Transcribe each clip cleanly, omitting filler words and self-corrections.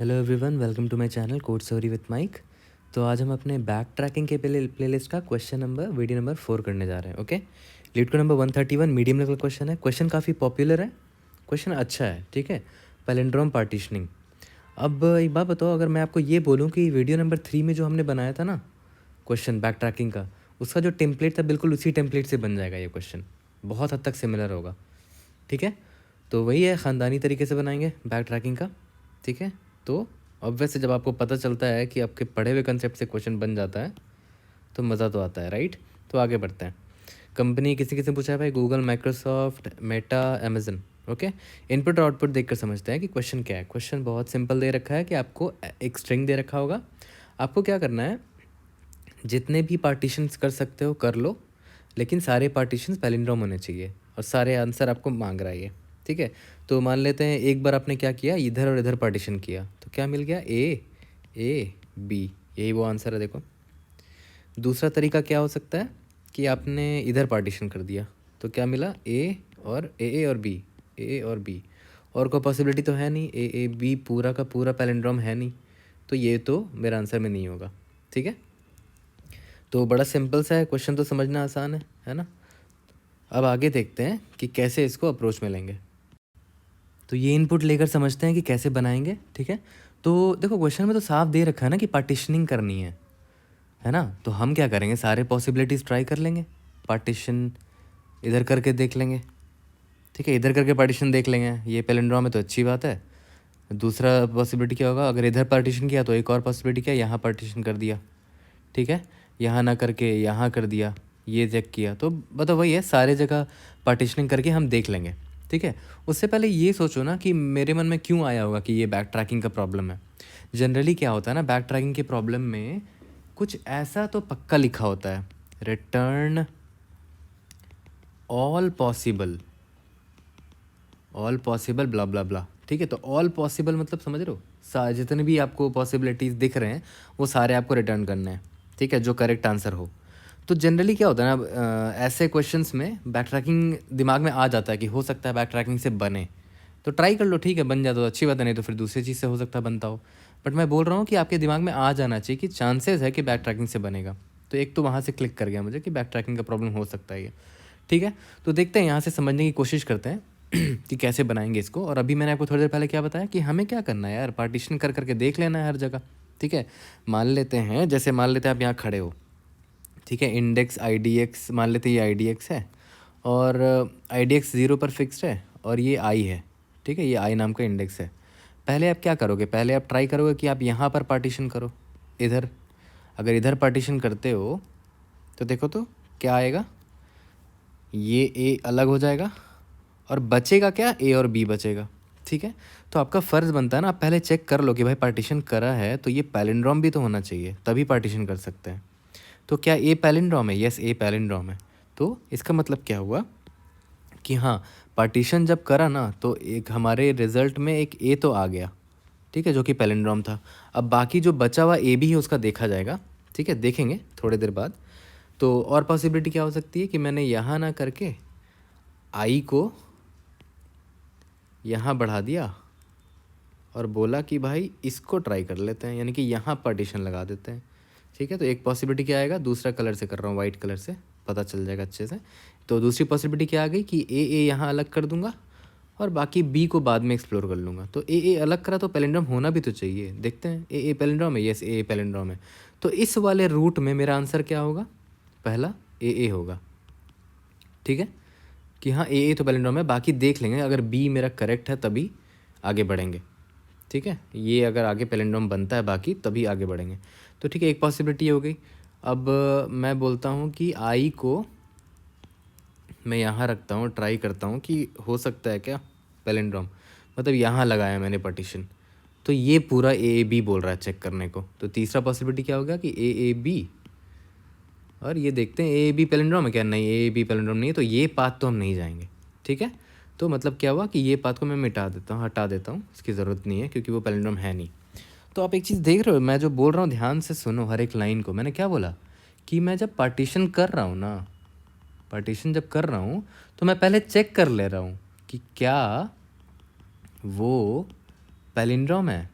Hello everyone, welcome to my channel code story with Mike. तो आज हम अपने बैक ट्रैकिंग के प्लेलिस्ट का वीडियो नंबर 4 करने जा रहे हैं। Okay, LeetCode number 131 medium level question है। क्वेश्चन काफ़ी पॉपुलर है, क्वेश्चन अच्छा है। ठीक है, पैलिंड्रोम पार्टीशनिंग। अब एक बात बताओ, अगर मैं आपको ये बोलूँ कि वीडियो नंबर 3 में जो हमने बनाया था ना क्वेश्चन बैक ट्रैकिंग का, उसका जो टेम्पलेट था बिल्कुल उसी टेम्पलेट से बन जाएगा ये क्वेश्चन, बहुत हद तक सिमिलर होगा। ठीक है, तो वही है, ख़ानदानी तरीके से बनाएंगे बैक ट्रैकिंग का। ठीक है, तो ऑब्वियस जब आपको पता चलता है कि आपके पढ़े हुए कंसेप्ट से क्वेश्चन बन जाता है तो मज़ा तो आता है, राइट। तो आगे बढ़ते हैं। कंपनी किसी से पूछा है भाई, Google, Microsoft, Meta, Amazon. Okay, input और आउटपुट देखकर समझते हैं कि क्वेश्चन क्या है। क्वेश्चन बहुत सिंपल दे रखा है कि आपको एक स्ट्रिंग दे रखा होगा, आपको क्या करना है, जितने भी पार्टीशंस कर सकते हो कर लो, लेकिन सारे पार्टीशंस पैलिंड्रोम होने चाहिए और सारे आंसर आपको मांग रहा है ये। ठीक है, तो मान लेते हैं एक बार आपने क्या किया, इधर और इधर पार्टीशन किया, तो क्या मिल गया, ए बी, यही वो आंसर है। देखो, दूसरा तरीका क्या हो सकता है कि आपने इधर पार्टीशन कर दिया, तो क्या मिला, ए और बी, ए और बी। और कोई पॉसिबिलिटी तो है नहीं, ए बी पूरा का पूरा पैलिंड्रोम है नहीं, तो ये तो मेरा आंसर में नहीं होगा। ठीक है, तो बड़ा सिंपल सा है क्वेश्चन, तो समझना आसान है ना। अब आगे देखते हैं कि कैसे इसको अप्रोच में लेंगे। तो ये इनपुट लेकर समझते हैं कि कैसे बनाएंगे। ठीक है, तो देखो क्वेश्चन में तो साफ दे रखा है ना कि पार्टीशनिंग करनी है ना। तो हम क्या करेंगे, सारे पॉसिबिलिटीज़ ट्राई कर लेंगे। पार्टीशन इधर करके देख लेंगे, ठीक है, इधर करके पार्टीशन देख लेंगे, ये पैलिंड्रोम है तो अच्छी बात है। दूसरा पॉसिबिलिटी क्या होगा, अगर इधर पार्टीशन किया तो एक और पॉसिबिलिटी क्या, यहाँ पार्टीशन कर दिया। ठीक है, यहाँ ना करके यहाँ कर दिया, ये चेक किया, तो बताओ वही है, सारे जगह पार्टीशनिंग करके हम देख लेंगे। ठीक है, उससे पहले ये सोचो ना कि मेरे मन में क्यों आया होगा कि ये बैक ट्रैकिंग का प्रॉब्लम है। जनरली क्या होता है ना, बैक ट्रैकिंग के प्रॉब्लम में कुछ ऐसा तो पक्का लिखा होता है, रिटर्न ऑल पॉसिबल ब्ला ब्ला ब्ला। ठीक है, तो ऑल पॉसिबल मतलब समझ रहे हो, जितने भी आपको पॉसिबिलिटीज़ दिख रहे हैं वो सारे आपको रिटर्न करने हैं। ठीक है, जो करेक्ट आंसर हो। तो जनरली क्या होता है ना, ऐसे क्वेश्चंस में बैक ट्रैकिंग दिमाग में आ जाता है कि हो सकता है बैक ट्रैकिंग से बने, तो ट्राई कर लो। ठीक है, बन जाए तो अच्छी बात है, नहीं तो फिर दूसरी चीज़ से हो सकता है बनता हो। बट मैं बोल रहा हूँ कि आपके दिमाग में आ जाना चाहिए कि चांसेस है कि बैक ट्रैकिंग से बनेगा। तो एक तो वहाँ से क्लिक कर गया मुझे कि बैक ट्रैकिंग का प्रॉब्लम हो सकता है ये। ठीक है, तो देखते हैं, यहाँ से समझने की कोशिश करते हैं कि कैसे बनाएंगे इसको। और अभी मैंने आपको थोड़ी देर पहले क्या बताया कि हमें क्या करना है यार, पार्टीशन कर करके देख लेना है हर जगह। ठीक है, मान लेते हैं, जैसे मान लेते हैं आप यहाँ खड़े हो, ठीक है, इंडेक्स IDX मान लेते हैं, ये IDX है और IDX 0 पर फिक्स्ड है और ये I है। ठीक है, ये I नाम का इंडेक्स है। पहले आप क्या करोगे, पहले आप ट्राई करोगे कि आप यहाँ पर पार्टीशन करो, इधर। अगर इधर पार्टीशन करते हो तो देखो तो क्या आएगा, ये A अलग हो जाएगा और बचेगा क्या, A और B बचेगा। ठीक है, तो आपका फ़र्ज़ बनता है ना, आप पहले चेक कर लो कि भाई पार्टीशन करा है तो ये पैलिंड्रोम भी तो होना चाहिए, तभी पार्टीशन कर सकते हैं। तो क्या ए पैलिंड्रोम है, यस ए पैलिंड्रोम है। तो इसका मतलब क्या हुआ कि हाँ, पार्टीशन जब करा ना तो एक हमारे रिज़ल्ट में एक ए तो आ गया, ठीक है, जो कि पैलिंड्रोम था। अब बाकी जो बचा हुआ ए भी है उसका देखा जाएगा। ठीक है, देखेंगे थोड़ी देर बाद। तो और पॉसिबिलिटी क्या हो सकती है कि मैंने यहाँ ना करके आई को यहाँ बढ़ा दिया और बोला कि भाई इसको ट्राई कर लेते हैं, यानी कि यहाँ पार्टीशन लगा देते हैं। ठीक है, तो एक पॉसिबिलिटी क्या आएगा, दूसरा कलर से कर रहा हूँ, वाइट कलर से, पता चल जाएगा अच्छे से। तो दूसरी पॉसिबिलिटी क्या आ गई कि ए यहाँ अलग कर दूंगा और बाकी बी को बाद में एक्सप्लोर कर लूँगा। तो ए अलग करा तो पैलिंड्रोम होना भी तो चाहिए, देखते हैं। ए पैलिंड्रोम है, यस ए पैलिंड्रोम है। तो इस वाले रूट में मेरा आंसर क्या होगा, पहला ए होगा। ठीक है, कि हाँ ए तो पैलिंड्रोम है, बाकी देख लेंगे, अगर बी मेरा करेक्ट है तभी आगे बढ़ेंगे। ठीक है, ये अगर आगे पैलिंड्रोम बनता है बाकी तभी आगे बढ़ेंगे। तो ठीक है, एक पॉसिबिलिटी हो गई। अब मैं बोलता हूँ कि आई को मैं यहाँ रखता हूँ, ट्राई करता हूँ कि हो सकता है क्या पैलिंड्रोम, मतलब यहाँ लगाया मैंने पार्टीशन, तो ये पूरा ए बी बोल रहा है चेक करने को। तो तीसरा पॉसिबिलिटी क्या होगा कि ए बी, और ये देखते हैं ए बी पैलिंड्रोम है क्या, नहीं ए बी पैलिंड्रोम नहीं है, तो ये पाथ तो हम नहीं जाएंगे। ठीक है, तो मतलब क्या हुआ कि ये पाथ को मैं मिटा देता हूँ, हटा देता हूँ, इसकी ज़रूरत नहीं है क्योंकि वो पैलिंड्रोम है नहीं। तो आप एक चीज़ देख रहे हो, मैं जो बोल रहा हूँ ध्यान से सुनो हर एक लाइन को। मैंने क्या बोला कि मैं जब पार्टीशन कर रहा हूँ ना, पार्टीशन जब कर रहा हूँ तो मैं पहले चेक कर ले रहा हूँ कि क्या वो पैलिंड्रोम है।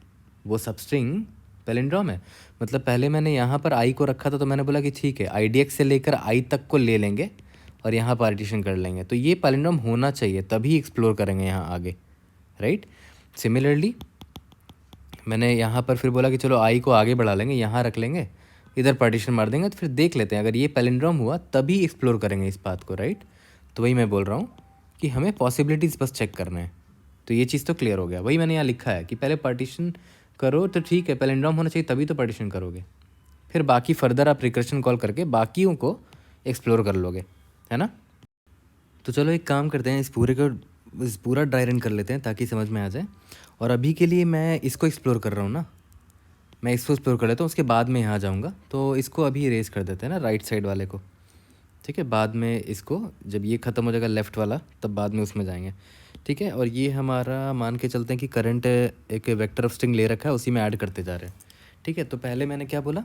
वो सब स्ट्रिंग पैलिंड्रोम है। मतलब पहले मैंने यहाँ पर आई को रखा था तो मैंने बोला कि ठीक है IDX से लेकर आई तक को ले लेंगे और यहाँ पार्टीशन कर लेंगे, तो ये पैलिंड्रोम होना चाहिए तभी एक्सप्लोर करेंगे यहाँ आगे, राइट। सिमिलरली मैंने यहाँ पर फिर बोला कि चलो आई को आगे बढ़ा लेंगे, यहाँ रख लेंगे, इधर पार्टीशन मार देंगे, तो फिर देख लेते हैं अगर ये पैलिंड्रोम हुआ तभी एक्सप्लोर करेंगे इस बात को, राइट। तो वही मैं बोल रहा हूँ कि हमें पॉसिबिलिटीज़ बस चेक करना है। तो ये चीज़ तो क्लियर हो गया, वही मैंने यहाँ लिखा है कि पहले पार्टीशन करो तो ठीक है, पैलिंड्रोम होना चाहिए तभी तो पार्टीशन करोगे, फिर बाकी फर्दर आप रिकर्शन कॉल करके बाकियों को एक्सप्लोर कर लोगे, है ना। तो चलो एक काम करते हैं, इस पूरा ड्राई रन कर लेते हैं ताकि समझ में आ जाए। और अभी के लिए मैं इसको एक्सप्लोर कर रहा हूँ ना, मैं इसको एक्सप्लोर कर लेता हूँ, उसके बाद में यहाँ जाऊँगा। तो इसको अभी इरेज कर देते हैं ना, राइट साइड वाले को, ठीक है। बाद में इसको जब ये ख़त्म हो जाएगा लेफ़्ट वाला, तब बाद में उसमें जाएंगे, ठीक है। और ये हमारा मान के चलते हैं कि करंट एक वेक्टर ऑफ स्ट्रिंग ले रखा है, उसी में ऐड करते जा रहे हैं, ठीक है। तो पहले मैंने क्या बोला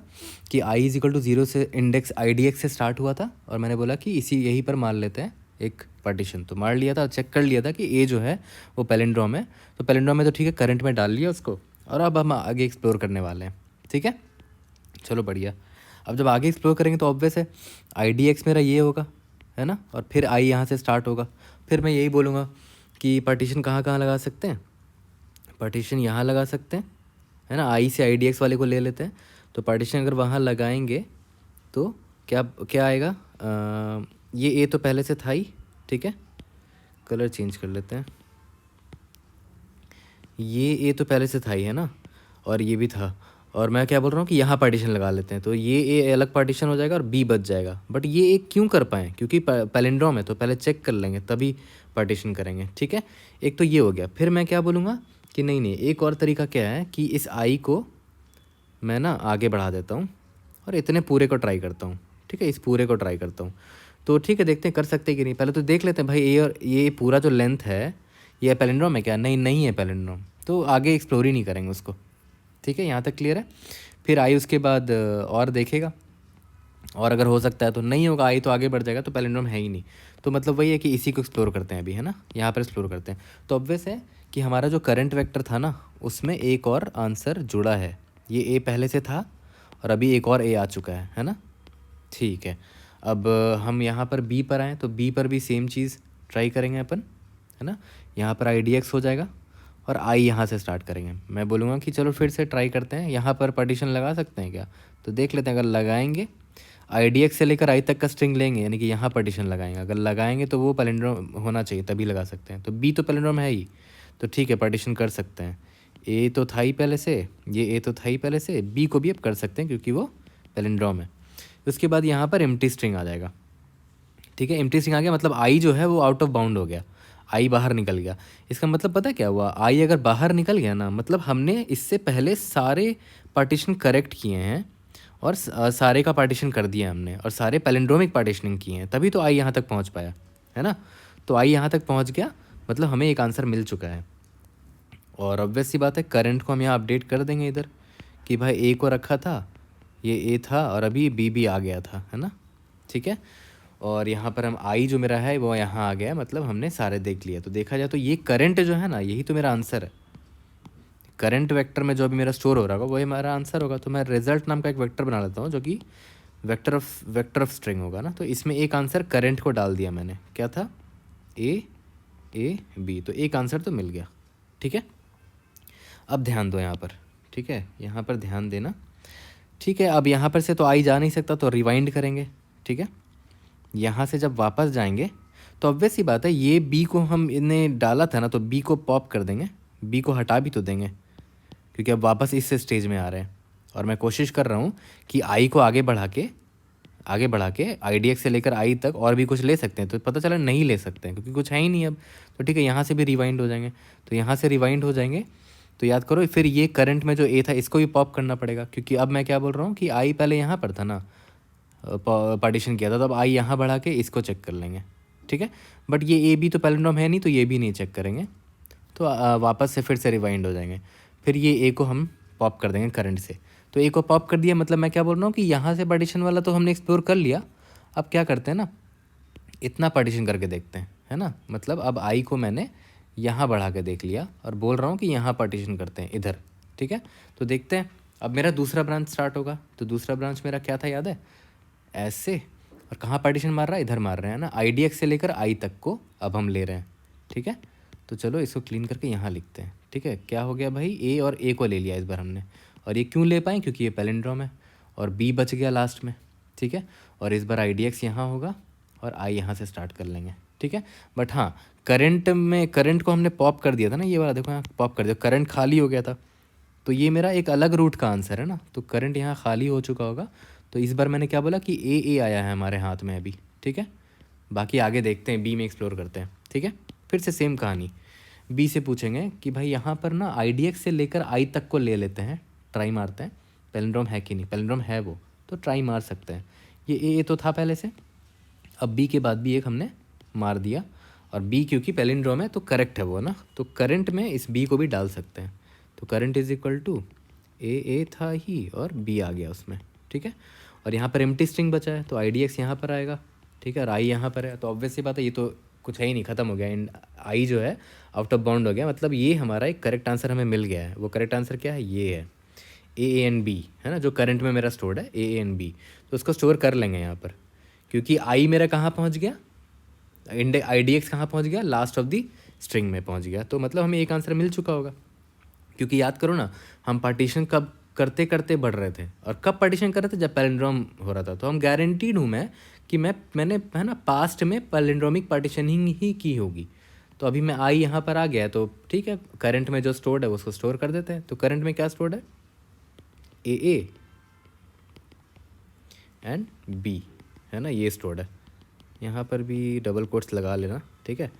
कि i = 0 से इंडेक्स IDX से स्टार्ट हुआ था, और मैंने बोला कि यहीं पर मार लेते हैं एक पार्टीशन। तो मार लिया था, चेक कर लिया था कि ए जो है वो पैलिंड्रोम है, तो पैलिंड्रोम में तो ठीक है, करंट में डाल लिया उसको, और अब हम आगे एक्सप्लोर करने वाले हैं, ठीक है। चलो बढ़िया। अब जब आगे एक्सप्लोर करेंगे तो ऑब्वियस है IDX मेरा ये होगा, है ना, और फिर आई यहाँ से स्टार्ट होगा। फिर मैं यही बोलूँगा कि पार्टीशन कहाँ कहाँ लगा सकते हैं, पार्टीशन यहाँ लगा सकते हैं, है ना, आई से IDX वाले को ले लेते हैं। तो पार्टीशन अगर वहाँ लगाएंगे तो क्या क्या आएगा, ये ए तो पहले से था ही, ठीक है, कलर चेंज कर लेते हैं, ये ए तो पहले से था ही, है ना, और ये भी था। और मैं क्या बोल रहा हूँ कि यहाँ पार्टीशन लगा लेते हैं, तो ये ए अलग पार्टीशन हो जाएगा और बी बच जाएगा। बट ये ए क्यों कर पाएँ, क्योंकि पैलिंड्रोम है, तो पहले चेक कर लेंगे तभी पार्टीशन करेंगे, ठीक है। एक तो ये हो गया। फिर मैं क्या बोलूँगा कि नहीं, एक और तरीका क्या है कि इस आई को मैं ना आगे बढ़ा देता हूँ और इतने पूरे को ट्राई करता हूँ, ठीक है, इस पूरे को ट्राई करता हूँ। तो ठीक है, देखते हैं कर सकते हैं कि नहीं। पहले तो देख लेते हैं भाई, ए और ये पूरा जो लेंथ है ये पैलिंड्रोम है क्या, नहीं है पैलिंड्रोम, तो आगे एक्सप्लोर ही नहीं करेंगे उसको, ठीक है। यहाँ तक क्लियर है। फिर आई उसके बाद और देखेगा, और अगर हो सकता है तो नहीं होगा, आई तो आगे बढ़ जाएगा, तो पैलिंड्रोम है ही नहीं। तो मतलब वही है कि इसी को एक्सप्लोर करते हैं अभी, है ना, यहाँ पर एक्सप्लोर करते हैं। तो ऑब्वियस है कि हमारा जो करंट वेक्टर था ना, उसमें एक और आंसर जुड़ा है, ये ए पहले से था और अभी एक और ए आ चुका है ना, ठीक है। अब हम यहाँ पर बी पर आएँ तो बी पर भी सेम चीज़ ट्राई करेंगे अपन, है ना। यहाँ पर IDX हो जाएगा और आई यहाँ से स्टार्ट करेंगे। मैं बोलूँगा कि चलो फिर से ट्राई करते हैं, यहाँ पर पार्टीशन लगा सकते हैं क्या, तो देख लेते हैं। अगर लगाएंगे IDX से लेकर आई तक का स्ट्रिंग लेंगे, यानी कि यहाँ पार्टीशन लगाएंगे, अगर लगाएंगे तो वो पैलिंड्रोम होना चाहिए तभी लगा सकते हैं। तो बी तो पैलिंड्रोम है ही, तो ठीक है, पार्टीशन कर सकते हैं। ए तो था ही पहले से, ये ए तो था ही पहले से, बी को भी अब कर सकते हैं क्योंकि वो पैलिंड्रोम है। उसके बाद यहाँ पर एम्प्टी स्ट्रिंग आ जाएगा, ठीक है। एम्प्टी स्ट्रिंग आ गया मतलब आई जो है वो आउट ऑफ बाउंड हो गया, आई बाहर निकल गया। इसका मतलब पता है क्या हुआ, आई अगर बाहर निकल गया ना, मतलब हमने इससे पहले सारे पार्टीशन करेक्ट किए हैं और सारे का पार्टीशन कर दिया हमने, और सारे पैलिंड्रोमिक पार्टीशनिंग किए हैं, तभी तो आई यहाँ तक पहुँच पाया, है ना। तो आई यहाँ तक पहुँच गया, मतलब हमें एक आंसर मिल चुका है। और ऑब्वियस सी बात है, करंट को हम यहाँ अपडेट कर देंगे इधर कि भाई ए को रखा था, ये ए था और अभी बी भी आ गया था, है ना, ठीक है। और यहाँ पर हम आई जो मेरा है वो यहाँ आ गया, मतलब हमने सारे देख लिया। तो देखा जाए तो ये करंट जो है ना, यही तो मेरा आंसर है। करंट वेक्टर में जो अभी मेरा स्टोर हो रहा होगा वही हमारा आंसर होगा। तो मैं रिजल्ट नाम का एक वेक्टर बना लेता हूँ जो कि वेक्टर ऑफ स्ट्रिंग होगा ना। तो इसमें एक आंसर करंट को डाल दिया मैंने, क्या था, ए बी, तो एक आंसर तो मिल गया, ठीक है। अब ध्यान दो यहाँ पर, ठीक है, यहाँ पर ध्यान देना, ठीक है। अब यहाँ पर से तो आई जा नहीं सकता, तो रिवाइंड करेंगे, ठीक है। यहाँ से जब वापस जाएंगे तो ऑब्वियस सी बात है, ये बी को हम इन्हें डाला था ना, तो बी को पॉप कर देंगे, बी को हटा भी तो देंगे क्योंकि अब वापस इस स्टेज में आ रहे हैं। और मैं कोशिश कर रहा हूँ कि आई को आगे बढ़ा के IDX से लेकर आई तक और भी कुछ ले सकते हैं, तो पता चला नहीं ले सकते हैं क्योंकि कुछ है ही नहीं अब। तो ठीक है, यहाँ से भी रिवाइंड हो जाएंगे, तो यहाँ से रिवाइंड हो जाएंगे। तो याद करो, फिर ये करंट में जो ए था इसको भी पॉप करना पड़ेगा, क्योंकि अब मैं क्या बोल रहा हूँ कि आई पहले यहाँ पर था ना, पार्टीशन किया था, तो अब आई यहाँ बढ़ा के इसको चेक कर लेंगे, ठीक है। बट ये ए बी तो पैलिंड्रोम है नहीं, तो ये भी नहीं चेक करेंगे, तो वापस से फिर से रिवाइंड हो जाएंगे। फिर ये ए को हम पॉप कर देंगे करंट से। तो ए को पॉप कर दिया, मतलब मैं क्या बोल रहा हूँ कि यहाँ से पार्टीशन वाला तो हमने एक्सप्लोर कर लिया। अब क्या करते हैं ना, इतना पार्टीशन करके देखते हैं, है ना। मतलब अब आई को मैंने यहाँ बढ़ा के देख लिया और बोल रहा हूँ कि यहाँ पार्टीशन करते हैं इधर, ठीक है। तो देखते हैं, अब मेरा दूसरा ब्रांच स्टार्ट होगा। तो दूसरा ब्रांच मेरा क्या था याद है, ऐसे, और कहाँ पार्टीशन मार रहा है, इधर मार रहे हैं ना, IDX से लेकर I तक को अब हम ले रहे हैं। ठीक है, तो चलो इसको क्लीन करके यहाँ लिखते हैं। ठीक है, क्या हो गया भाई, A और A को ले लिया इस बार हमने, और ये क्यों ले पाए, क्योंकि ये पैलिंड्रोम है, और B बच गया लास्ट में। ठीक है, और इस बार IDX यहाँ होगा और I यहाँ से स्टार्ट कर लेंगे। ठीक है, बट हाँ, करंट में, करंट को हमने पॉप कर दिया था ना, ये वाला देखो यहाँ पॉप कर दिया, करंट खाली हो गया था, तो ये मेरा एक अलग रूट का आंसर है ना। तो करंट यहाँ खाली हो चुका होगा, तो इस बार मैंने क्या बोला कि ए आया है हमारे हाथ में अभी। ठीक है, बाकी आगे देखते हैं, बी में एक्सप्लोर करते हैं। ठीक है, फिर से सेम कहानी, बी से पूछेंगे कि भाई यहाँ पर ना IDX से लेकर I तक को ले लेते हैं, ट्राई मारते हैं पैलिंड्रोम है कि नहीं, पैलिंड्रोम है वो तो ट्राई मार सकते हैं। ये ए तो था पहले से, अब बी के बाद भी एक हमने मार दिया, और बी क्योंकि पैलिंड्रोम है तो करेक्ट है वो ना, तो करंट में इस बी को भी डाल सकते हैं। तो करंट इज इक्वल टू ए था ही और बी आ गया उसमें। ठीक है, और यहाँ पर एम्प्टी स्ट्रिंग बचा है, तो IDX यहाँ पर आएगा। ठीक है, और I यहाँ पर है, तो ऑब्वियस सी बात है, ये तो कुछ है ही नहीं, ख़त्म हो गया, एंड I जो है आउट ऑफ बाउंड हो गया, मतलब ये हमारा एक करेक्ट आंसर हमें मिल गया है। वो करेक्ट आंसर क्या है, ये है A एंड B, है ना, जो करंट में मेरा स्टोर्ड है A एंड B, तो उसको स्टोर कर लेंगे यहाँ पर, क्योंकि I मेरा कहाँ पहुँच गया, IDX कहाँ पहुँच गया, लास्ट ऑफ दी स्ट्रिंग में पहुँच गया, तो मतलब हमें एक आंसर मिल चुका होगा। क्योंकि याद करो ना, हम पार्टीशन कब करते करते बढ़ रहे थे, और कब पार्टीशन कर रहे थे, जब पैलिंड्रोम हो रहा था, तो हम गारंटीड हूँ मैं कि मैंने है ना पास्ट में पैलिंड्रोमिक पार्टीशनिंग ही की होगी। तो अभी मैं आई यहाँ पर आ गया, तो ठीक है, करंट में जो स्टोर्ड है उसको स्टोर कर देते हैं। तो करंट में क्या स्टोर्ड है, ए एंड बी, है ना, ये स्टोर्ड है। यहाँ पर भी डबल कोट्स लगा लेना। ठीक है,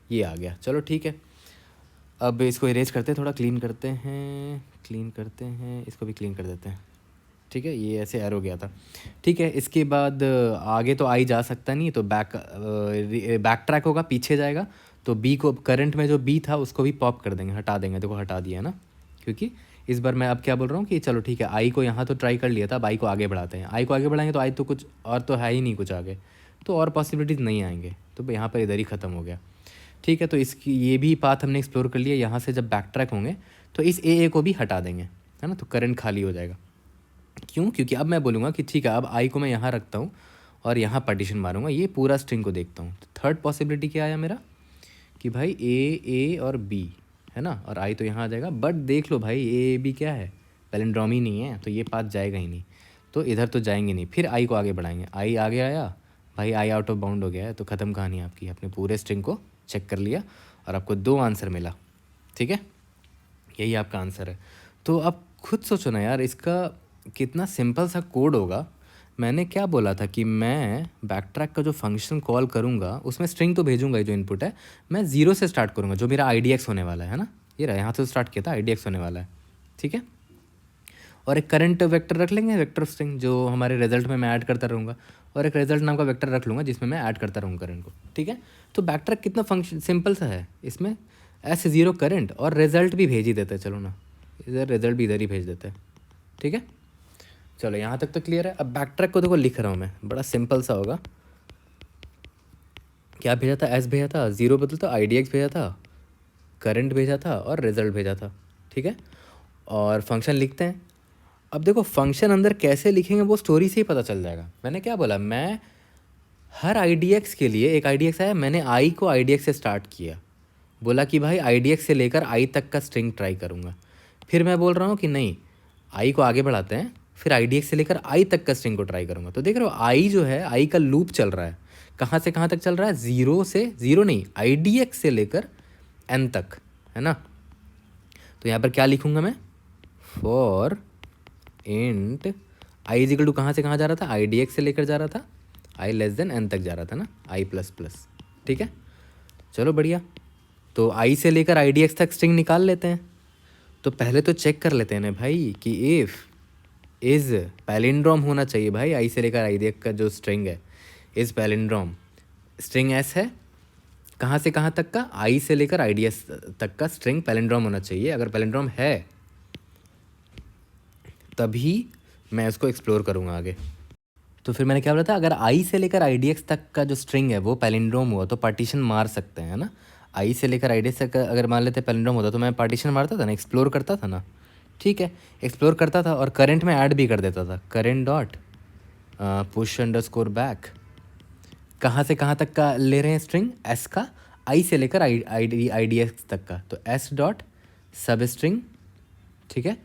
ये आ गया, चलो ठीक है। अब इसको इरेज करते हैं, थोड़ा क्लीन करते हैं, इसको भी क्लीन कर देते हैं। ठीक है, ये ऐसे एरो गया था। ठीक है, इसके बाद आगे तो आई जा सकता नहीं, तो बैक ट्रैक होगा, पीछे जाएगा, तो बी को, करंट में जो बी था उसको भी पॉप कर देंगे, हटा देंगे। देखो हटा दिया है ना, क्योंकि इस बार मैं अब क्या बोल रहा हूँ कि चलो ठीक है, आई को यहाँ तो ट्राई कर लिया था, अब आई को आगे बढ़ाते हैं। आई को आगे बढ़ाएंगे तो आई तो कुछ और तो है ही नहीं कुछ आगे, तो और पॉसिबिलिटीज़ नहीं आएंगे, तो यहाँ पर इधर ही ख़त्म हो गया। ठीक है, तो इसकी ये भी पाथ हमने एक्सप्लोर कर लिया। यहाँ से जब बैक ट्रैक होंगे तो इस ए को भी हटा देंगे, है ना, तो करंट खाली हो जाएगा। क्यों, क्योंकि अब मैं बोलूँगा कि ठीक है, अब आई को मैं यहाँ रखता हूँ और यहाँ पार्टीशन मारूंगा, ये पूरा स्ट्रिंग को देखता हूँ। तो थर्ड पॉसिबिलिटी क्या आया मेरा, कि भाई ए और बी, है ना, और आई तो यहाँ आ जाएगा, बट देख लो भाई ए बी क्या है, पैलिंड्रोम ही नहीं है, तो ये पाथ जाएगा ही नहीं, तो इधर तो जाएंगे नहीं। फिर आई को आगे बढ़ाएंगे, आई आगे आया भाई, आई आउट ऑफ बाउंड हो गया है, तो ख़त्म कहानी आपकी। अपने पूरे स्ट्रिंग को चेक कर लिया और आपको 2 आंसर मिला। ठीक है, यही आपका आंसर है। तो आप खुद सोचो ना यार, इसका कितना सिंपल सा कोड होगा। मैंने क्या बोला था कि मैं बैक ट्रैक का जो फंक्शन कॉल करूँगा उसमें स्ट्रिंग तो भेजूंगा ही, जो इनपुट है मैं 0 से स्टार्ट करूँगा, जो मेरा IDX होने वाला है ना, ये रहा, यहाँ से स्टार्ट किया था, IDX होने वाला है। ठीक है, और एक करंट वेक्टर रख लेंगे, वेक्टर स्ट्रिंग, जो हमारे रिजल्ट में मैं ऐड करता रहूँगा, और एक रिजल्ट नाम का वेक्टर रख लूँगा जिसमें मैं ऐड करता रहूँगा करंट को। ठीक है, तो बैक ट्रैक कितना फंक्शन सिंपल सा है, इसमें S0 करंट और रिजल्ट भी भेज ही देते हैं। चलो ना, इधर रिजल्ट भी इधर ही भेज देते हैं। ठीक है, चलो यहाँ तक तो क्लियर है। अब बैक ट्रैक को देखो लिख रहा हूँ मैं, बड़ा सिंपल सा होगा। क्या भेजा था, S भेजा था, 0 बदल तो IDX भेजा था, करंट भेजा था और रिजल्ट भेजा था। ठीक है, और फंक्शन लिखते हैं। अब देखो फंक्शन अंदर कैसे लिखेंगे वो स्टोरी से ही पता चल जाएगा। मैंने क्या बोला, मैं हर IDX के लिए, एक IDX आया, मैंने I को IDX से स्टार्ट किया, बोला कि भाई IDX से लेकर I तक का स्ट्रिंग ट्राई करूँगा। फिर मैं बोल रहा हूँ कि नहीं, I को आगे बढ़ाते हैं, फिर IDX से लेकर I तक का स्ट्रिंग को ट्राई करूँगा। तो देख रहे हो I जो है, I का लूप चल रहा है, कहाँ से कहाँ तक चल रहा है, 0 से 0 नहीं, IDX से लेकर N तक, है ना। तो यहाँ पर क्या लिखूँगा मैं, for int I is equal to कहाँ से कहाँ जा रहा था, IDX से लेकर जा रहा था, I लेस देन N तक जा रहा था ना, I प्लस प्लस। ठीक है, चलो बढ़िया। तो I से लेकर IDX तक स्ट्रिंग निकाल लेते हैं। तो पहले तो चेक कर लेते हैं ना भाई कि इफ़ इज़ पैलिंड्रोम होना चाहिए भाई, I से लेकर IDX का जो स्ट्रिंग है इज़ पैलिंड्रोम, स्ट्रिंग S है, कहाँ से कहाँ तक का, I से लेकर IDX तक का स्ट्रिंग पैलिंड्रोम होना चाहिए। अगर पैलिंड्रोम है तभी मैं इसको एक्सप्लोर करूँगा आगे। तो फिर मैंने क्या बोला था, अगर I से लेकर IDX तक का जो स्ट्रिंग है वो पैलिंड्रोम हुआ तो पार्टीशन मार सकते हैं ना। I से लेकर IDX तक अगर मान लेते पैलिंड्रोम होता तो मैं पार्टीशन मारता था ना, एक्सप्लोर करता था ना। ठीक है, एक्सप्लोर करता था और करंट में ऐड भी कर देता था, current dot push underscore back. कहाँ से कहाँ तक का ले रहे हैं स्ट्रिंग, एस का आई से लेकर आई डी एक्स तक का, तो एस डॉट सब स्ट्रिंग। ठीक है,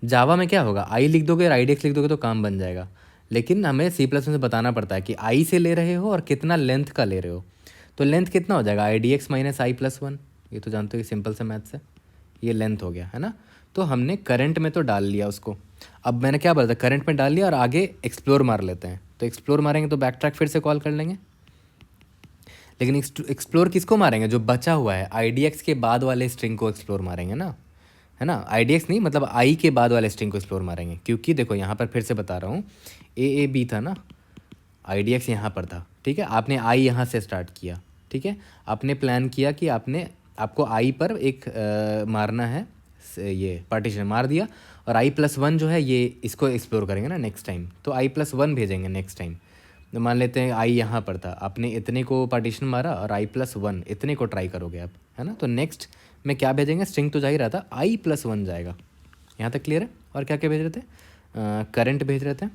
जावा में क्या होगा, आई लिख दोगे और आई डी एक्स लिख दोगे तो काम बन जाएगा, लेकिन हमें सी प्लस में से बताना पड़ता है कि आई से ले रहे हो और कितना लेंथ का ले रहे हो। तो लेंथ कितना हो जाएगा, आई डी एक्स माइनस आई प्लस वन, ये तो जानते हो कि सिंपल से मैथ से ये लेंथ हो गया है ना। तो हमने करंट में तो डाल लिया उसको, अब मैंने क्या बोला था, करंट में डाल लिया और आगे एक्सप्लोर मार लेते हैं। तो एक्सप्लोर मारेंगे तो बैक ट्रैक फिर से कॉल कर लेंगे, लेकिन एक्सप्लोर किसको मारेंगे, जो बचा हुआ है आई डी एक्स के बाद वाले स्ट्रिंग को एक्सप्लोर मारेंगे ना, है ना। आई डी एक्स नहीं, मतलब आई के बाद वाले स्ट्रिंग को एक्सप्लोर मारेंगे, क्योंकि देखो यहाँ पर फिर से बता रहा हूँ, ए बी था ना, आई डी एक्स यहाँ पर था। ठीक है, आपने आई यहाँ से स्टार्ट किया। ठीक है, आपने प्लान किया कि आपको आई पर एक मारना है, ये पार्टीशन मार दिया, और आई प्लस वन जो है ये इसको एक्सप्लोर करेंगे ना नेक्स्ट टाइम, तो आई प्लस वन भेजेंगे नेक्स्ट टाइम। तो मान लेते हैं आई यहाँ पर था, आपने इतने को पार्टीशन मारा और आई प्लस वन इतने को ट्राई करोगे आप, है ना। तो नेक्स्ट में क्या भेजेंगे, स्ट्रिंग तो जा ही रहा था, आई प्लस वन जाएगा। यहाँ तक क्लियर है। और क्या क्या भेज रहे थे, करंट भेज रहे थे,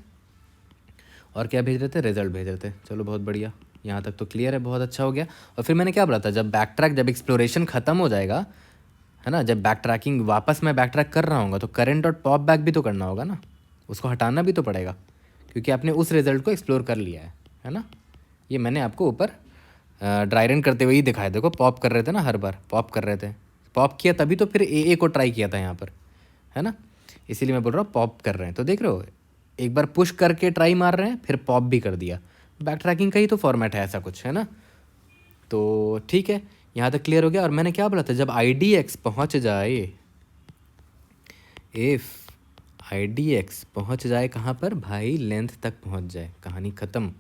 और क्या भेज रहे थे, रिजल्ट भेज रहे थे। चलो बहुत बढ़िया, यहाँ तक तो क्लियर है, बहुत अच्छा हो गया। और फिर मैंने क्या बोला था, जब बैक ट्रैक, जब एक्सप्लोरेशन ख़त्म हो जाएगा, है ना, जब बैक ट्रैकिंग वापस मैं बैक ट्रैक कर रहा हूँ तो करंट और पॉप बैक भी तो करना होगा ना, उसको हटाना भी तो पड़ेगा, क्योंकि आपने उस रिजल्ट को एक्सप्लोर कर लिया है ना। ये मैंने आपको ऊपर ड्राई रन करते हुए ही दिखाया, देखो पॉप कर रहे थे ना, हर बार पॉप कर रहे थे, पॉप किया तभी तो फिर ए को ट्राई किया था यहाँ पर, है ना। इसीलिए मैं बोल रहा हूँ पॉप कर रहे हैं, तो देख रहे हो, एक बार पुश करके ट्राई मार रहे हैं, फिर पॉप भी कर दिया। बैक ट्रैकिंग का ही तो फॉर्मेट है, ऐसा कुछ है ना। तो ठीक है, यहाँ तक क्लियर हो गया। और मैंने क्या बोला था, जब आई डी एक्स पहुँच जाए, इफ़ आई डी एक्स पहुँच जाए कहाँ पर भाई, लेंथ तक पहुँच जाए, कहानी ख़त्म,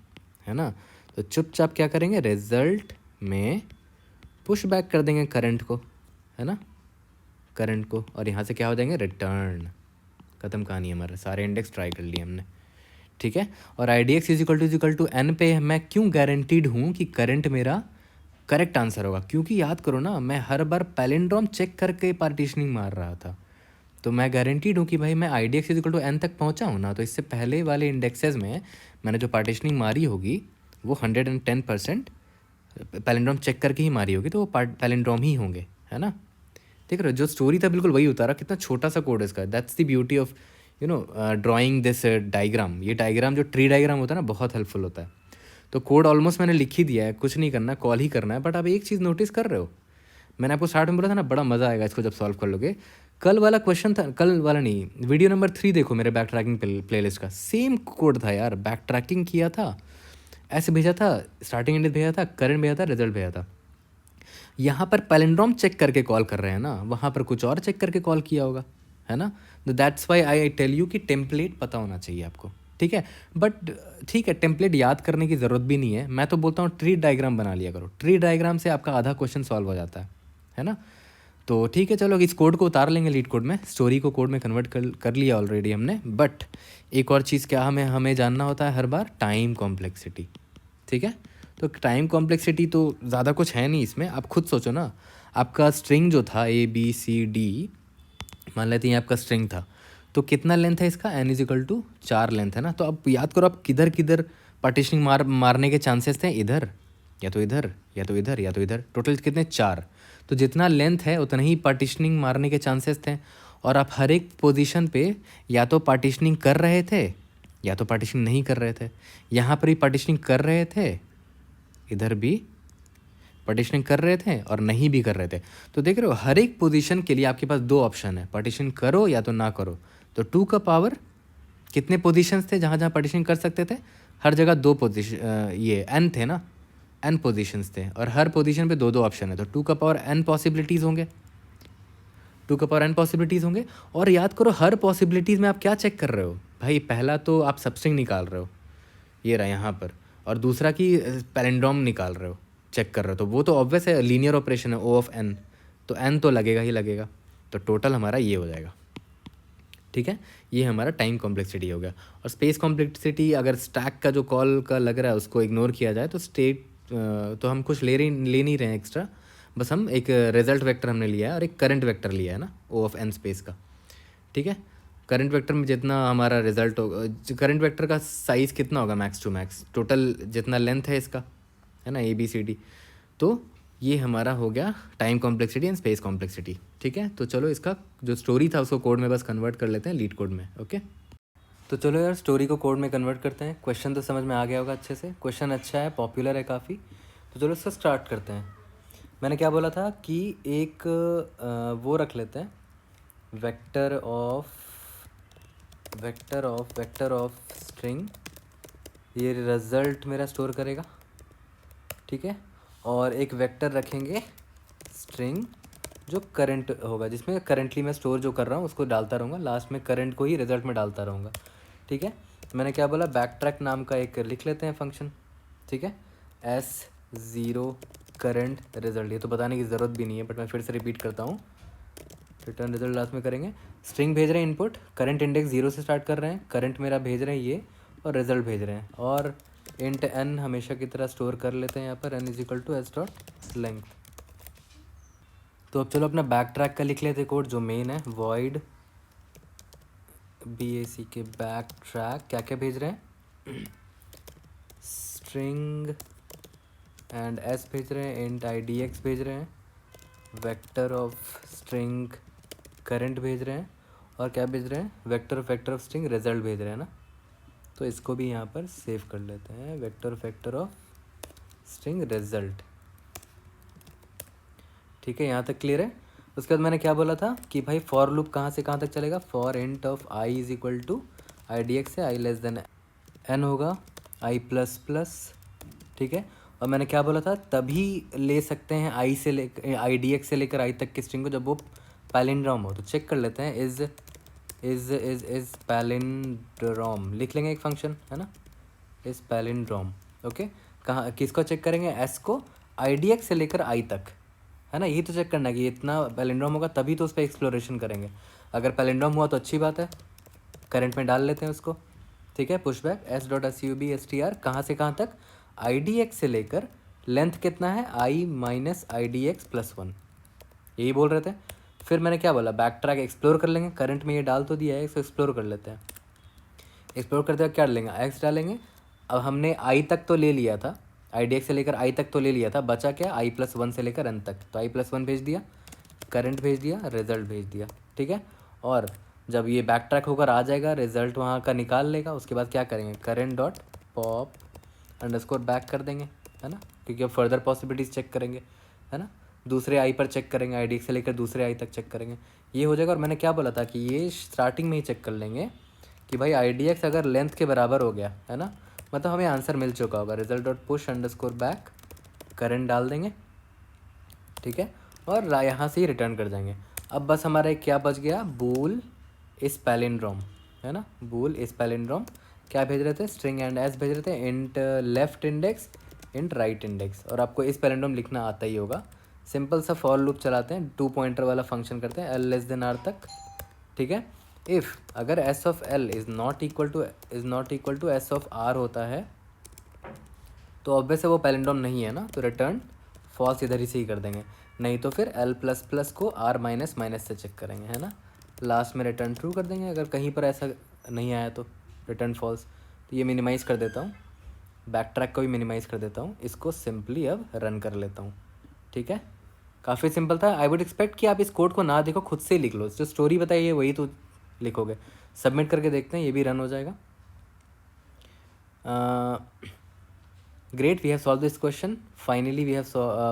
है ना। तो चुपचाप क्या करेंगे, रिजल्ट में पुश बैक कर देंगे करंट को, है ना, करंट को, और यहाँ से क्या हो जाएंगे, रिटर्न। ख़त्म कहानी, हमारा सारे इंडेक्स ट्राई कर लिए हमने। ठीक है, और I D X is equal to N पे मैं क्यों गारंटीड हूँ कि करंट मेरा करेक्ट आंसर होगा, क्योंकि याद करो ना, मैं हर बार पैलिंड्रोम चेक करके पार्टीशनिंग मार रहा था, तो मैं गारंटीड हूँ कि भाई मैं I D X is equal to N तक पहुँचा हूँ ना। तो इससे पहले वाले इंडेक्सेस में मैंने जो पार्टीशनिंग मारी होगी वो 110% पैलिंड्रोम चेक करके ही मारी होगी, तो वो पैलिंड्रोम ही होंगे, है ना। देख रहे हो, जो स्टोरी था बिल्कुल वही उतारा, कितना छोटा सा कोड है इसका। That's the beauty of drawing this diagram. ये डायग्राम जो ट्री डायग्राम होता है ना, बहुत हेल्पफुल होता है। तो कोड ऑलमोस्ट मैंने लिख ही दिया है, कुछ नहीं करना, कॉल ही करना है। बट आप एक चीज़ नोटिस कर रहे हो, मैंने आपको स्टार्ट में बोला था ना, बड़ा मज़ा आएगा इसको जब सॉल्व कर लोगे। कल वाला क्वेश्चन था, कल वाला नहीं, वीडियो नंबर 3 देखो मेरे बैक ट्रैकिंग प्लेलिस्ट का, सेम कोड था यार। बैक ट्रैकिंग किया था, ऐसे भेजा था, स्टार्टिंग एंड भेजा था, करंट भेजा था, रिजल्ट भेजा था। यहाँ पर पैलिंड्रोम चेक करके कॉल कर रहे हैं ना, वहाँ पर कुछ और चेक करके कॉल किया होगा, है ना। तो that's why I tell you कि टेम्पलेट पता होना चाहिए आपको, ठीक है। बट ठीक है, टेम्पलेट याद करने की ज़रूरत भी नहीं है। मैं तो बोलता हूँ ट्री डायग्राम बना लिया करो, ट्री डायग्राम से आपका आधा क्वेश्चन सॉल्व हो जाता है ना। तो ठीक है, चलो इस कोड को उतार लेंगे लीड कोड में, स्टोरी को कोड में कन्वर्ट कर लिया ऑलरेडी हमने। बट एक और चीज़ क्या हमें जानना होता है हर बार, टाइम कॉम्प्लेक्सिटी। ठीक है, तो टाइम कॉम्प्लेक्सिटी तो ज़्यादा कुछ है नहीं इसमें। आप खुद सोचो ना, आपका स्ट्रिंग जो था ABCD, मान लेते हैं आपका स्ट्रिंग था, तो कितना लेंथ है इसका, n इजिकल टू 4 लेंथ है ना। तो अब याद करो आप किधर किधर पार्टीशनिंग मारने के चांसेस थे, इधर या तो इधर या तो इधर या तो इधर, टोटल कितने, 4। तो जितना लेंथ है उतना ही पार्टीशनिंग मारने के चांसेस थे। और आप हर एक पोजीशन पे या तो पार्टीशनिंग कर रहे थे या तो पार्टीशनिंग नहीं कर रहे थे। यहाँ पर भी पार्टीशनिंग कर रहे थे, इधर भी पार्टीशनिंग कर रहे थे और नहीं भी कर रहे थे। तो देख रहे हो, हर एक पोजीशन के लिए आपके पास 2 ऑप्शन है, पार्टीशन करो या तो ना करो। तो 2 का पावर कितने पोजीशंस थे जहाँ जहाँ पार्टीशनिंग कर सकते थे, हर जगह 2 पोजीशन, ये n थे ना, n पोजीशंस थे, और हर पोजीशन पे 2 ऑप्शन है। तो 2 का पावर n पॉसिबिलिटीज़ होंगे, 2 का पावर n पॉसिबिलिटीज़ होंगे। और याद करो, हर पॉसिबिलिटीज़ में आप क्या चेक कर रहे हो भाई, पहला तो आप सबस्ट्रिंग निकाल रहे हो, ये रहा यहाँ पर, और दूसरा कि पैलिंड्रोम निकाल रहे हो, चेक कर रहे हो। तो वो तो ऑब्वियस है, लीनियर ऑपरेशन है, O ऑफ n, तो n तो लगेगा ही लगेगा। तो टोटल हमारा ये हो जाएगा, ठीक है। ये हमारा टाइम कॉम्प्लेक्सिटी हो गया। और स्पेस कॉम्प्लेक्सिटी, अगर स्टैक का जो कॉल का लग रहा है उसको इग्नोर किया जाए तो स्टेट तो हम कुछ ले नहीं रहे हैं एक्स्ट्रा, बस हम एक रिजल्ट वेक्टर हमने लिया है और एक करंट वेक्टर लिया है ना, O ऑफ n स्पेस का, ठीक है। करंट वेक्टर में जितना हमारा रिजल्ट होगा, करंट वेक्टर का साइज़ कितना होगा मैक्स टू मैक्स, टोटल जितना लेंथ है इसका, है ना, ABCD। तो ये हमारा हो गया time complexity and space complexity. ठीक है, तो चलो इसका जो स्टोरी था उसको कोड में बस कन्वर्ट कर लेते हैं, लीड कोड में। ओके, तो चलो यार स्टोरी को कोड में कन्वर्ट करते हैं। क्वेश्चन तो समझ में आ गया होगा अच्छे से, क्वेश्चन अच्छा है, पॉपुलर है काफ़ी। तो चलो इसका स्टार्ट करते हैं। मैंने क्या बोला था कि एक वो रख लेते हैं, वेक्टर ऑफ स्ट्रिंग, ये रिजल्ट मेरा स्टोर करेगा। ठीक है, और एक वेक्टर रखेंगे स्ट्रिंग जो करंट होगा, जिसमें करंटली मैं स्टोर जो कर रहा हूँ उसको डालता रहूँगा, लास्ट में करंट को ही रिजल्ट में डालता रहूँगा। ठीक है, मैंने क्या बोला, बैक ट्रैक नाम का एक लिख लेते हैं फंक्शन। ठीक है, S0 करंट रिजल्ट, ये तो बताने की ज़रूरत भी नहीं है, बट मैं फिर से रिपीट करता हूँ, रिटर्न रिजल्ट लास्ट में करेंगे। स्ट्रिंग भेज रहे हैं इनपुट, करंट इंडेक्स 0 से स्टार्ट कर रहे हैं, करंट मेरा भेज रहे हैं ये, और रिजल्ट भेज रहे हैं, और इंट n हमेशा की तरह स्टोर कर लेते हैं यहाँ पर, n is equal to S dot length. तो अब चलो अपना बैक ट्रैक का लिख लेते हैं कोड जो मेन है, वॉइड BAC के बैक ट्रैक, क्या क्या भेज रहे हैं, स्ट्रिंग एंड s भेज रहे हैं, इंट IDX भेज रहे हैं, वेक्टर ऑफ स्ट्रिंग करंट भेज रहे हैं, और क्या भेज रहे हैं, वेक्टर ऑफ स्ट्रिंग रिजल्ट भेज रहे हैं ना। तो इसको भी यहाँ पर सेव कर लेते हैं, वेक्टर ऑफ स्ट्रिंग रिजल्ट। ठीक है, यहाँ तक क्लियर है। उसके बाद मैंने क्या बोला था कि भाई फॉर लूप कहाँ से कहाँ तक चलेगा, for int of i is equal to IDX है, i लेस देन n होगा, i प्लस प्लस। ठीक है, और मैंने क्या बोला था, तभी ले सकते हैं i से लेकर IDX से लेकर i तक की स्ट्रिंग को जब वो पैलिंड्रोम हो। तो चेक कर लेते हैं, इज पैलिंड्रोम लिख लेंगे एक फंक्शन, है ना, इज पैलिंड्रोम। ओके, कहाँ किसको चेक करेंगे, s को IDX से लेकर i तक, है ना, यही तो चेक करना है कि इतना पैलिंड्रोम होगा तभी तो उस पर एक्सप्लोरेशन करेंगे। अगर पैलिंड्रोम हुआ तो अच्छी बात है, करंट में डाल लेते हैं उसको। ठीक है, पुशबैक s.sub.str कहाँ से कहाँ तक, IDX से लेकर लेंथ कितना है, i माइनस IDX प्लस 1, यही बोल रहे थे। फिर मैंने क्या बोला, बैक ट्रैक एक्सप्लोर कर लेंगे, करंट में ये डाल तो दिया है, इसको एक्सप्लोर कर लेते हैं। एक्सप्लोर करते हुए क्या डालेंगे, x डालेंगे। अब हमने i तक तो ले लिया था, IDX से लेकर i तक तो ले लिया था, बचा क्या, i प्लस 1 से लेकर n तक, तो i प्लस 1 भेज दिया, करंट भेज दिया, रिजल्ट भेज दिया। ठीक है, और जब ये बैक ट्रैक होकर आ जाएगा, रिजल्ट वहाँ का निकाल लेगा, उसके बाद क्या करेंगे, current dot pop underscore back कर देंगे, है ना, क्योंकि अब फर्दर पॉसिबिलिटीज़ चेक करेंगे, है ना, दूसरे आई पर चेक करेंगे, IDX से लेकर दूसरे आई तक चेक करेंगे, ये हो जाएगा। और मैंने क्या बोला था कि ये स्टार्टिंग में ही चेक कर लेंगे कि भाई IDX अगर लेंथ के बराबर हो गया, है ना, मतलब हमें आंसर मिल चुका होगा, result dot push underscore back, current डाल देंगे। ठीक है, और यहाँ से ही रिटर्न कर देंगे। अब बस हमारा एक क्या बच गया, बूल इस पैलिंड्रोम, है ना, बूल इस पैलिंड्रोम क्या भेज रहे थे, स्ट्रिंग एंड s भेज रहे थे, int left index int right index, और आपको इस पैलिंड्रोम लिखना आता ही होगा। सिंपल सा फॉर लूप चलाते हैं, 2 पॉइंटर वाला फंक्शन करते हैं, l लेस देन r तक। ठीक है, इफ़ अगर s of l is not equal to s of r होता है तो ऑब्वियस है वो पैलिंड्रोम नहीं है ना, तो रिटर्न फॉल्स इधर ही से ही कर देंगे, नहीं तो फिर l प्लस प्लस को r माइनस माइनस से चेक करेंगे, है ना, लास्ट में रिटर्न ट्रू कर देंगे। अगर कहीं पर ऐसा नहीं आया तो रिटर्न फॉल्स। तो ये मिनिमाइज़ कर देता हूँ, बैक ट्रैक को भी मिनिमाइज़ कर देता हूँ, इसको सिंपली अब रन कर लेता हूँ। ठीक है, काफ़ी सिंपल था। आई वुड एक्सपेक्ट कि आप इस कोड को ना देखो, खुद से ही लिख लो, जो स्टोरी बताइए वही तो लिखोगे। सबमिट करके देखते हैं, ये भी रन हो जाएगा। Great, we have solve this question, finally we have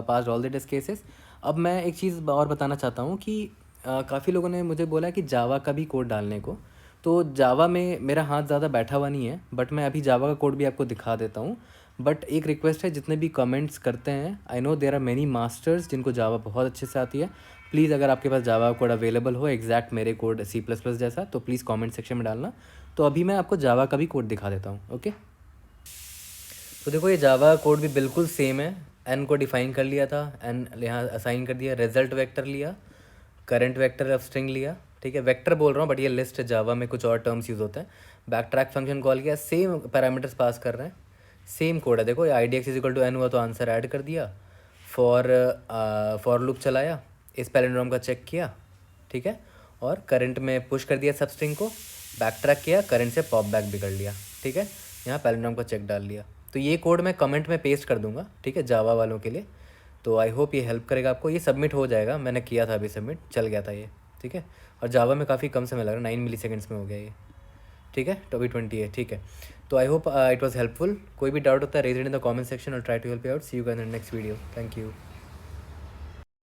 passed all the test cases. अब मैं एक चीज़ और बताना चाहता हूँ कि काफ़ी लोगों ने मुझे बोला कि जावा का भी कोड डालने को, तो जावा में मेरा हाथ ज़्यादा बैठा हुआ नहीं है, बट मैं अभी जावा का कोड भी आपको दिखा देता हूँ। बट एक रिक्वेस्ट है, जितने भी कमेंट्स करते हैं, I know there are many masters जिनको जावा बहुत अच्छे से आती है, प्लीज़ अगर आपके पास जावा कोड अवेलेबल हो एग्जैक्ट मेरे कोड C++ जैसा, तो प्लीज़ कमेंट सेक्शन में डालना। तो अभी मैं आपको जावा का भी कोड दिखा देता हूँ। ओके, तो देखो ये जावा कोड भी बिल्कुल सेम है। n को डिफाइन कर लिया था, n यहाँ असाइन कर दिया, रिजल्ट वेक्टर लिया, करंट वेक्टर ऑफ स्ट्रिंग लिया। ठीक है, वेक्टर बोल रहा हूँ बट ये लिस्ट है, जावा में कुछ और टर्म्स यूज़ होते हैं। बैक ट्रैक फंक्शन कॉल किया, सेम पैरामीटर्स पास कर रहे हैं, सेम कोड है। देखो IDX is equal to n हुआ तो आंसर ऐड कर दिया, फॉर लूप चलाया, इस पैलिंड्रोम का चेक किया। ठीक है, और करंट में पुश कर दिया सब स्ट्रिंग को, बैक ट्रैक किया, करंट से पॉप बैक भी कर लिया, ठीक है। यहाँ पैलिंड्रोम का चेक डाल लिया। तो ये कोड मैं कमेंट में पेस्ट कर दूंगा, ठीक है, जावा वालों के लिए। तो आई होप ये हेल्प करेगा आपको। ये सबमिट हो जाएगा, मैंने किया था अभी सबमिट, चल गया था ये, ठीक है। और जावा में काफ़ी कम समय लग रहा है, 9 मिली सेकेंड्स में हो गया ये, ठीक है। तो अभी 20 है, ठीक है। तो I hope it was helpful. कोई भी डाउट होता है raise it in the comment section और try to help you out. See you guys in the next video. Thank you.